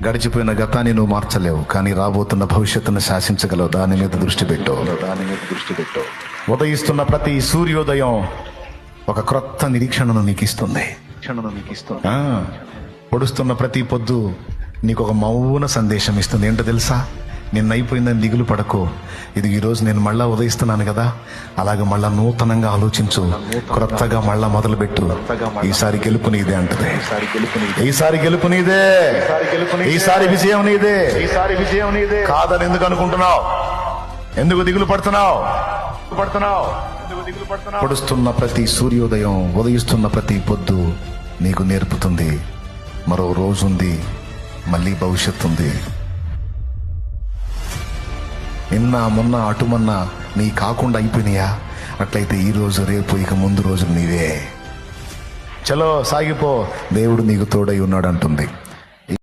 గడిచిపోయిన గతాన్ని నువ్వు మార్చలేవు, కానీ రాబోతున్న భవిష్యత్తును శాసించగలవు. దాని మీద దృష్టి పెట్టు. ఉదయిస్తున్న ప్రతి సూర్యోదయం ఒక క్రొత్త నిరీక్షణను నీకు ఇస్తుంది. పొడుస్తున్న ప్రతి పొద్దు నీకు ఒక మౌన సందేశం ఇస్తుంది. ఏంటో తెలుసా? నిన్న అయిపోయిందని దిగులు పడకు. ఇది ఈరోజు నేను మళ్ళా ఉదయిస్తున్నాను కదా, అలాగే మళ్ళా నూతనంగా ఆలోచించు, క్రొత్తగా మళ్ళా మొదలుపెట్టు. ఈసారి గెలుపు నీదే అంటది. ఈసారి గెలుపు నీదే, ఈసారి విజయం నీదే. కాదని ఎందుకు అనుకుంటున్నావు? ఎందుకు దిగులు పడుతున్నావు? పొడుస్తున్న ప్రతి సూర్యోదయం, ఉదయిస్తున్న ప్రతి పొద్దు నీకు నేర్పుతుంది మరో రోజుంది, మళ్ళీ భవిష్యత్తు ఉంది. నిన్న మొన్న అటుమన్న నీ కాకుండా అయిపోయినాయా? అట్లయితే ఈ రోజు రేపు ఇక ముందు రోజులు నీవే. చలో సాగిపో, దేవుడు నీకు తోడై ఉన్నాడు అంటుంది.